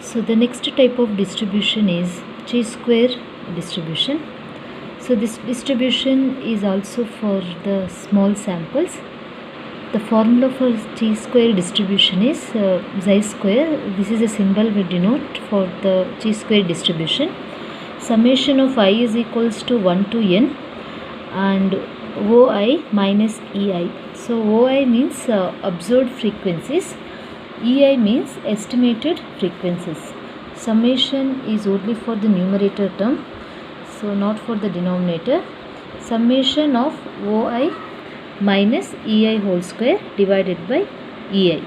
So the next type of distribution is chi-square distribution. So this distribution is also for the small samples. The formula for chi-square distribution is chi-square. This is a symbol we denote for the chi-square distribution. Summation of I is equals to 1 to n and OI minus EI. So OI means observed frequencies, EI means estimated frequencies. Summation is only for the numerator term, so not for the denominator. Summation of OI minus EI whole square divided by EI.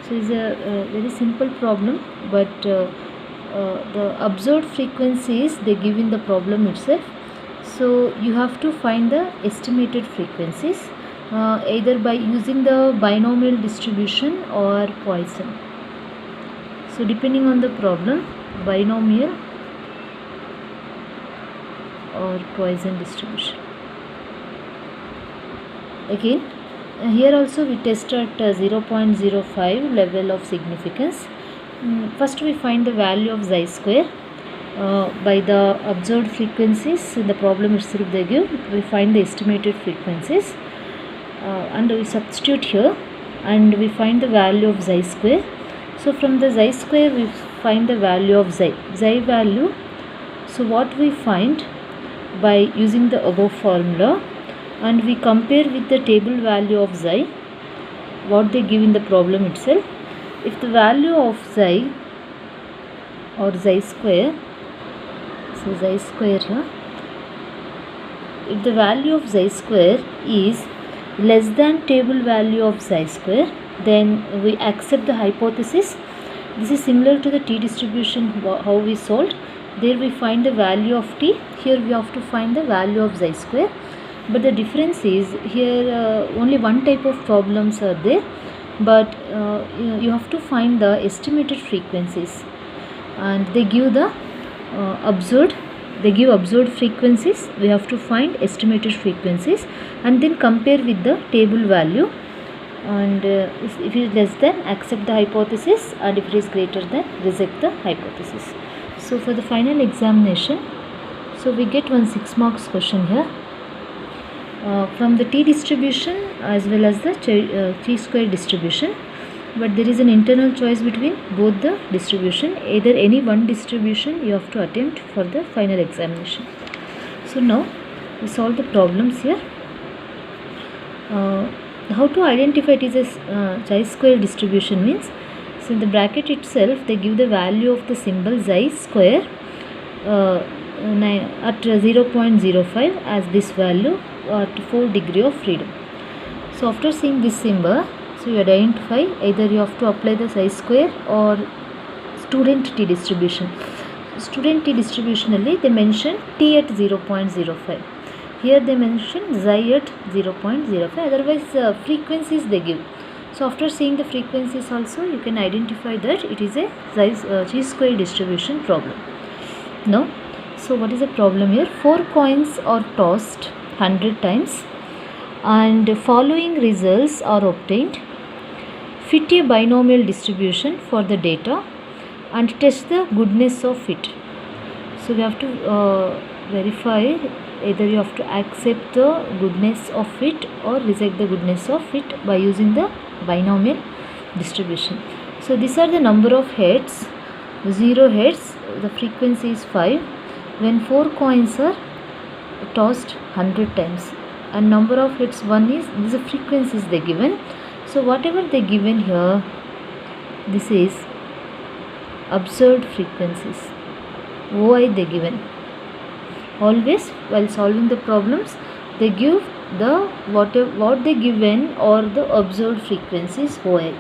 So it's a very simple problem, but the observed frequencies they give in the problem itself. So you have to find the estimated frequencies either by using the binomial distribution or Poisson. So depending on the problem, binomial or Poisson distribution. Again, here also we test at 0.05 level of significance. First we find the value of chi square by the observed frequencies. In the problem itself they give, we find the estimated frequencies and we substitute here and we find the value of chi square. So from the chi square we find the value of chi value. So what we find by using the above formula, and we compare with the table value of chi, what they give in the problem itself. If the value of chi or chi square, so chi square here, if the value of chi square is less than table value of chi square, then we accept the hypothesis. This is similar to the t distribution how we solved. There we find the value of t, here we have to find the value of chi square. But the difference is here only one type of problems are there, but you have to find the estimated frequencies, and they give the observed frequencies. We have to find estimated frequencies and then compare with the table value, and if it is less than, accept the hypothesis, and if it is greater than, reject the hypothesis. So for the final examination, so we get one 6 marks question here. From the t distribution as well as the chi-square distribution, but there is an internal choice between both the distribution. Either any one distribution you have to attempt for the final examination. So now we solve the problems here. How to identify it is a chi-square distribution means, so in the bracket itself they give the value of the symbol chi square at 0.05 as this value at 4 degree of freedom. So after seeing this symbol, so you identify either you have to apply the chi square or student t distribution. Student t distribution alli they mention t at 0.05. Here they mention chi at 0.05. Otherwise frequencies they give. So after seeing the frequencies also, you can identify that it is a chi-square distribution problem. Now, so what is the problem here? 4 coins are tossed 100 times and following results are obtained. Fit a binomial distribution for the data and test the goodness of it. So we have to verify, either you have to accept the goodness of it or reject the goodness of it by using the binomial distribution. So these are the number of heads. 0 heads, the frequency is 5. When 4 coins are tossed 100 times and number of hits 1 is, these are frequencies they given. So whatever they given here, this is observed frequencies, OI they given. Always while solving the problems they give the what they given or the observed frequencies OI.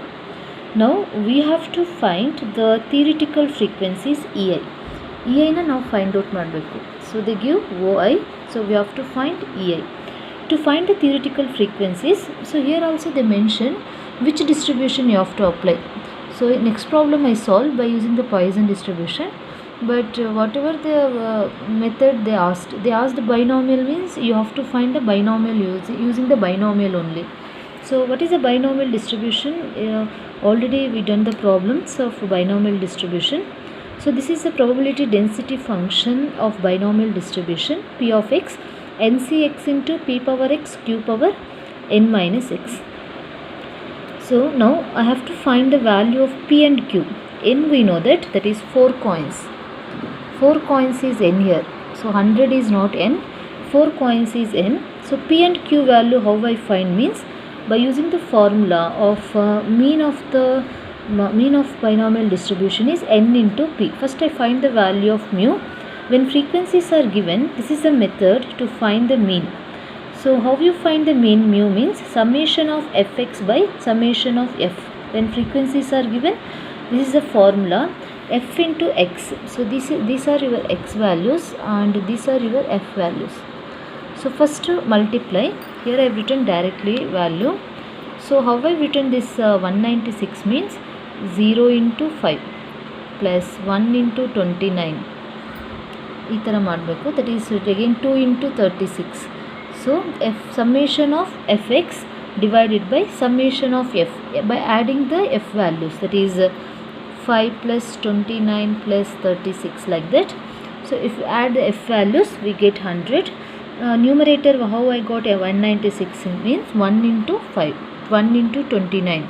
Now we have to find the theoretical frequencies EI. EI na now find out ಮಾಡಬೇಕು. So they give OI, so we have to find EI. To find the theoretical frequencies, so here also they mention which distribution you have to apply. So next problem I solved by using the Poisson distribution, but whatever the method they asked binomial means you have to find the binomial using the binomial only. So what is a binomial distribution? Already we done the problems of binomial distribution. So this is the probability density function of binomial distribution p of x ncx into p power x q power n minus x. So now I have to find the value of p and q. N we know that is 4 coins. 4 coins is n here. So 100 is not n. 4 coins is n. So p and q value how I find means by using the formula of mean of binomial distribution is n into p. First I find the value of mu. When frequencies are given, this is a method to find the mean. So how you find the mean? Mu means summation of fx by summation of f. When frequencies are given, this is the formula f into x. So these are your x values and these are your f values. So first to multiply. Here I have written directly value. So how I have written this 196 means 0 into 5 plus 1 into 29. That is again 2 into 36. So summation of fx divided by summation of f by adding the f values, that is 5 plus 29 plus 36, like that. So if you add the f values we get 100. Numerator how I got a 196 means 1 into 5, 1 into 29,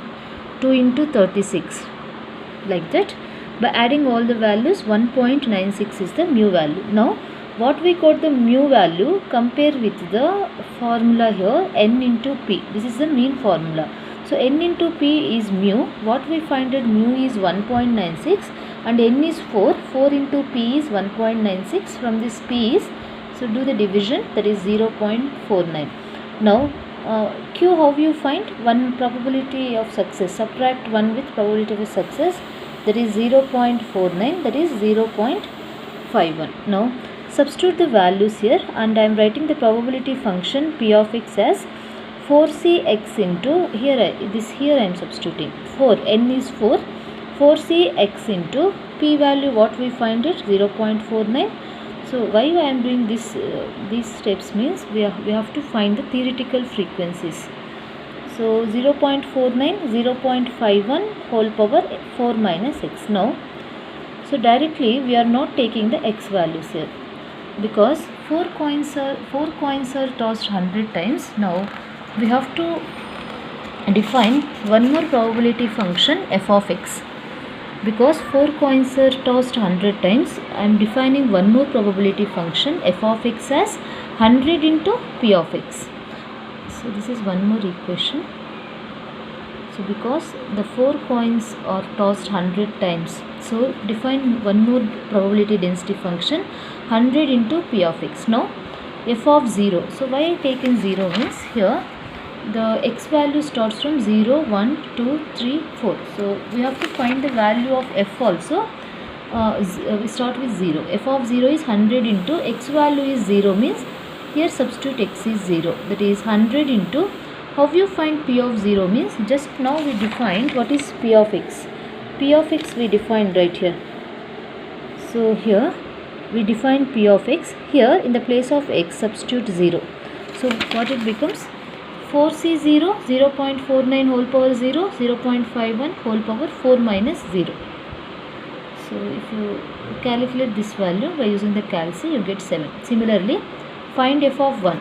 2 into 36, like that. By adding all the values 1.96 is the mu value. Now what we got the mu value, compare with the formula here n into p. This is the mean formula. So n into p is mu. What we find that mu is 1.96 and n is 4. 4 into p is 1.96. From this p is, so do the division, that is 0.49. Now q how you find? 1 probability of success. Subtract 1 with probability of success, that is 0.49, that is 0.51. Now substitute the values here and I am writing the probability function p of x as 4cx into, here I am substituting 4, n is 4, 4cx into p value what we find it 0.49. So why I am doing this these steps means we have to find the theoretical frequencies. So 0.49, 0.51 whole power 4 minus x. Now so directly we are not taking the x values here, because 4 coins are tossed 100 times. Now we have to define one more probability function f of x. Because 4 coins are tossed 100 times, I am defining one more probability function f of x as 100 into p of x. So this is one more equation. So because the 4 coins are tossed 100 times, so define one more probability density function 100 into p of x. Now f of 0. So why I taken 0 means here the x value starts from 0, 1, 2, 3, 4. So we have to find the value of f also. We start with 0. F of 0 is 100 into x value is 0 means here substitute x is 0. That is 100 into, how you find p of 0 means just now we defined what is p of x. P of x we defined right here. So here we define p of x. Here in the place of x substitute 0. So what it becomes? 4c0, 0.49 whole power 0, 0.51 whole power 4 minus 0. So if you calculate this value by using the calc, you get 7. Similarly, find f of 1.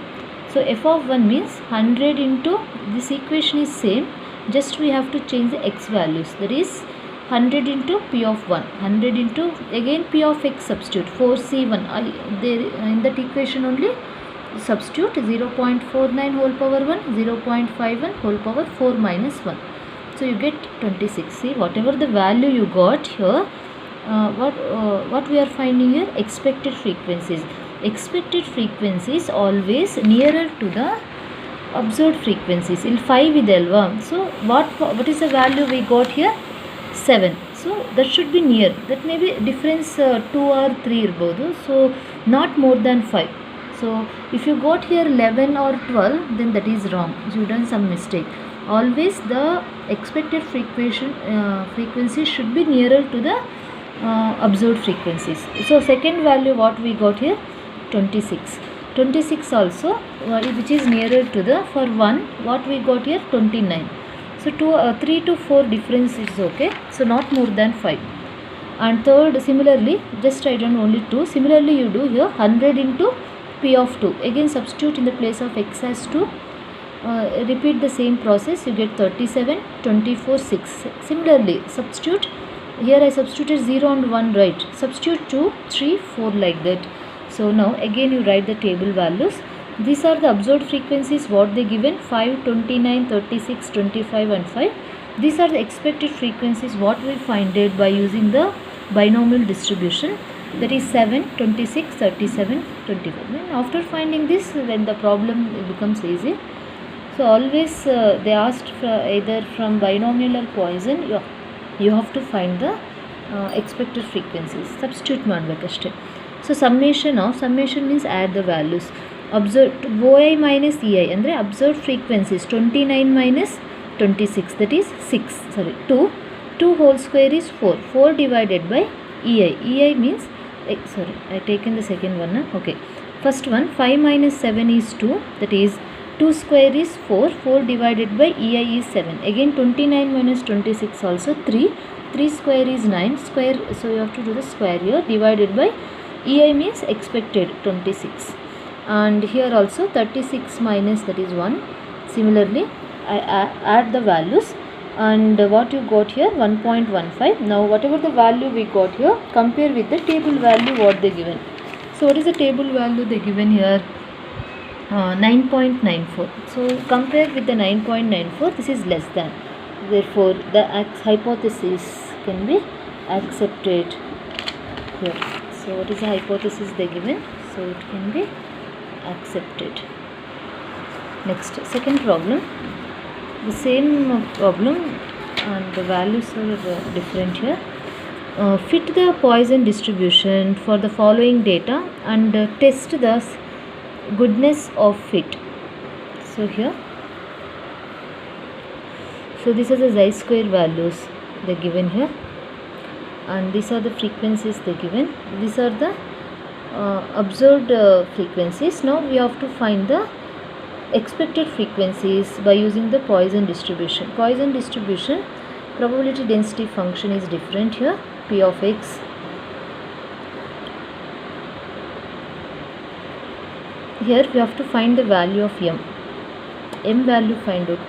So f of 1 means 100 into, this equation is same, just we have to change the x values, that is 100 into p of 1, 100 into again p of x substitute 4c1, there in that equation only substitute 0.49 whole power 1, 0.51 whole power 4 minus 1. So you get 26. See, whatever the value you got here, what we are finding here? Expected frequencies. Expected frequencies always nearer to the observed frequencies. In 5 is alva. So what is the value we got here? 7. So that should be near. That may be difference 2 or 3 irbodu. So not more than 5. So if you got here 11 or 12, then that is wrong. So you done some mistake. Always the expected frequency should be nearer to the observed frequencies. So second value what we got here? 26. 26 also, which is nearer to the, for 1 what we got here, 29. So 3 to 4 difference is okay, so not more than 5. And third, similarly, just write down only 2. Similarly, you do here 100 into P of 2. Again substitute in the place of x as 2. Repeat the same process, you get 37, 24, 6. Similarly, substitute. Here I substituted 0 and 1, right? Substitute 2, 3, 4 like that. So now again you write the table values. These are the observed frequencies, what they given, 5, 29, 36, 25 and 5. These are the expected frequencies what we find it by using the binomial distribution, that is 7, 26, 37, 25. And after finding this, then the problem becomes easy. So always they asked for either from binomial or Poisson, you have to find the expected frequencies. Substitute ಮಾಡಬೇಕಷ್ಟೆ. So summation means add the values. Observed OI minus EI ಅಂದರೆ observed frequencies 29 minus 26, that is 2 whole square is 4 divided by EI means I taken the second one, okay. First one, 5 minus 7 is 2, that is 2 square is 4 divided by EI is 7. Again 29 minus 26 also 3 square is 9 square, so you have to do the square here, divided by EI means expected 26. And here also 36 minus, that is 1. Similarly, I add the values, and what you got here, 1.15. Now whatever the value we got here, compare with the table value what they given. So what is the table value they given here? 9.94. So compare with the 9.94, this is less than. Therefore the hypothesis can be accepted here. So what is the hypothesis they given? So it can be accepted. Next, second problem. The same problem and the values are different here. Fit the Poisson distribution for the following data and test the goodness of fit. So here, so these are the chi-square values they given here, and these are the frequencies they given. These are the observed frequencies. Now we have to find the expected frequencies by using the Poisson distribution. Poisson distribution probability density function is different here, P of x. Here we have to find the value of m value find out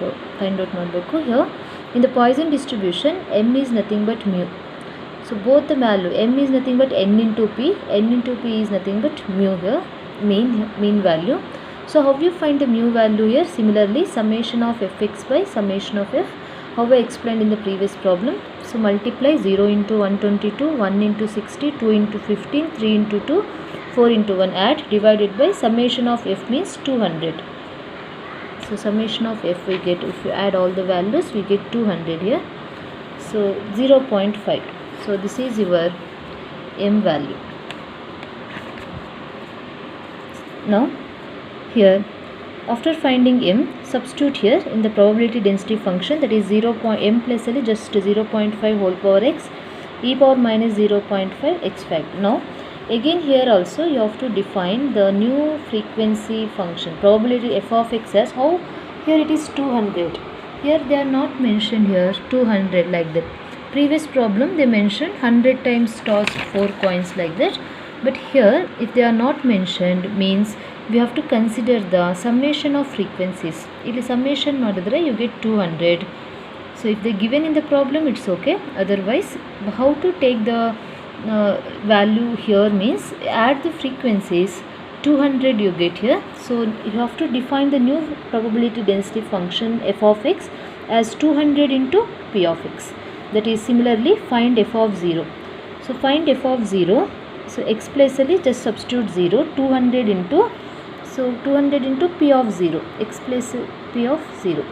ಮಾಡಬೇಕು. Here in the Poisson distribution, m is nothing but mu. So both the value, m is nothing but n into p is nothing but mu here, mean value. So how you find the mu value here? Similarly, summation of fx by summation of f, how I explained in the previous problem. So multiply 0 into 122, 1 into 60, 2 into 15, 3 into 2, 4 into 1, add, divided by summation of f means 200. So summation of f we get, if you add all the values, we get 200 here. So 0.5. So this is your m value. Now here, after finding m, substitute here in the probability density function, that is m plus l, just 0.5 whole power x, e power minus 0.5 x factor. Now again here also you have to define the new frequency function, probability f of x as how, here it is 200. Here they are not mentioned here 200 like that. Previous problem they mentioned 100 times toss 4 coins like that, but here if they are not mentioned means we have to consider the summation of frequencies. ಇಲ್ಲಿ summation ಮಾಡಿದ್ರೆ you get 200. So if they given in the problem, it's okay. Otherwise, how to take the value here means add the frequencies, 200 you get here. So you have to define the new probability density function f of x as 200 into p of x. That is similarly find f of 0. So find f of 0. So explicitly just substitute 0, 200 into, so 200 into p of 0, explicit p of 0.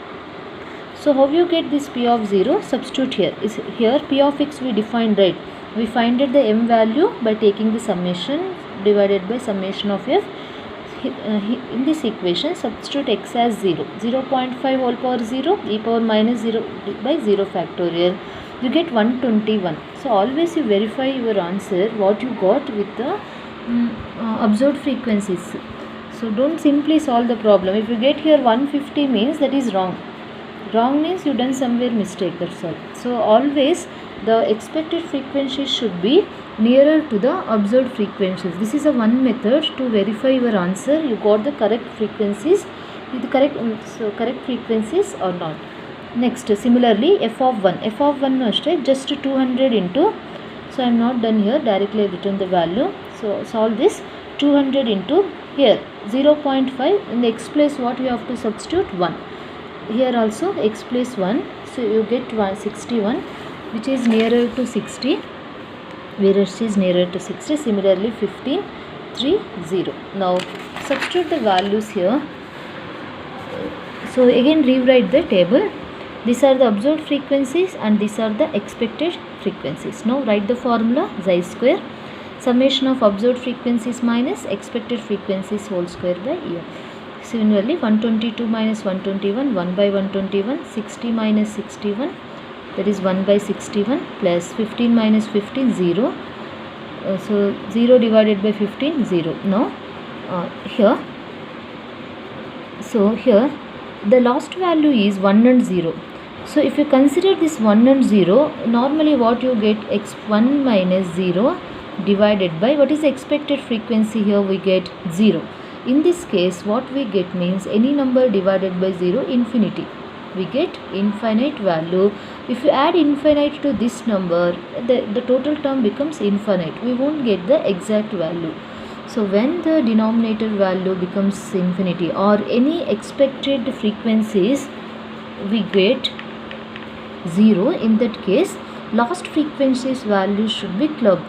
So how you get this p of 0? Substitute here. Here p of x we defined, right? We find the m value by taking the summation divided by summation of f. In this equation substitute x as 0, 0.5 whole power 0, e power minus 0 by 0 factorial, you get 121. So always you verify your answer what you got with the observed frequencies. So don't simply solve the problem. If you get here 150 means that is wrong. Wrong means you done somewhere mistake, that's all. So always the expected frequencies should be nearer to the observed frequencies. This is a one method to verify your answer. You got the correct frequencies, the correct frequencies or not. Next, similarly f of 1 ashte just 200 into, so I am not done here, directly I have written the value. So solve this. 200 into here 0.5, in the x place what you have to substitute 1. Here also x place 1, so you get 161, which is nearer to 60, whereas is nearer to 60. Similarly 15, 3, 0. Now substitute the values here. So again rewrite the table. These are the observed frequencies and these are the expected frequencies. Now write the formula xi square, summation of observed frequencies minus expected frequencies whole square by year. Similarly 122 minus 121, 1 by 121, 60 minus 61, that is 1 by 61, plus 15 minus 15, 0. So 0 divided by 15, 0. Now here, so here the last value is 1 and 0. So if you consider this 1 and 0, normally what you get, x1 minus 0 divided by, what is the expected frequency here, we get 0. In this case what we get means any number divided by 0, infinity. We get infinite value. If you add infinite to this number, the total term becomes infinite. We won't get the exact value. So when the denominator value becomes infinity or any expected frequencies, we get 0. In that case last frequencies value should be clubbed.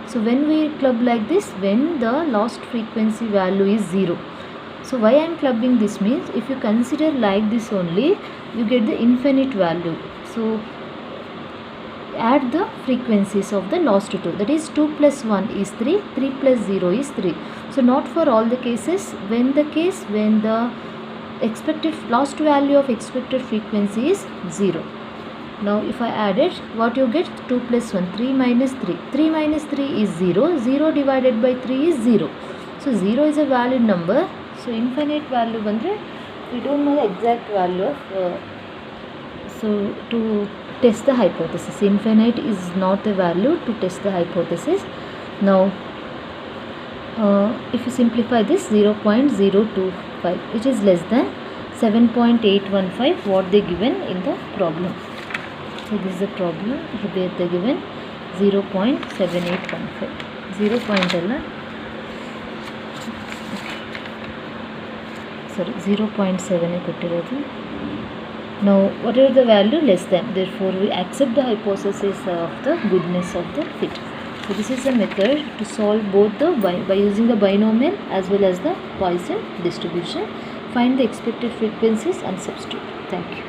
So when we club like this, when the last frequency value is 0. So why I am clubbing this means, if you consider like this only, you get the infinite value. So add the frequencies of the last two, that is 2 plus 1 is 3, 3 plus 0 is 3. So not for all the cases, when the expected last value of expected frequency is 0. Now if I add it, what you get, 2 plus 1, 3 minus 3, 3 minus 3 is 0, 0 divided by 3 is 0. So 0 is a valid number. So infinite value bandre, we don't know the exact value of, so to test the hypothesis, infinite is not the value to test the hypothesis. Now if you simplify this, 0.025, which is less than 7.815 what they given in the problem. So this is the problem where they given 0.7815, 0 point alla, sorry 0.7 ಕೊಟ್ಟಿರೋದು. Now whatever the value less than, therefore we accept the hypothesis of the goodness of the fit. So this is a method to solve both the by using the binomial as well as the Poisson distribution. Find the expected frequencies and substitute. Thank you.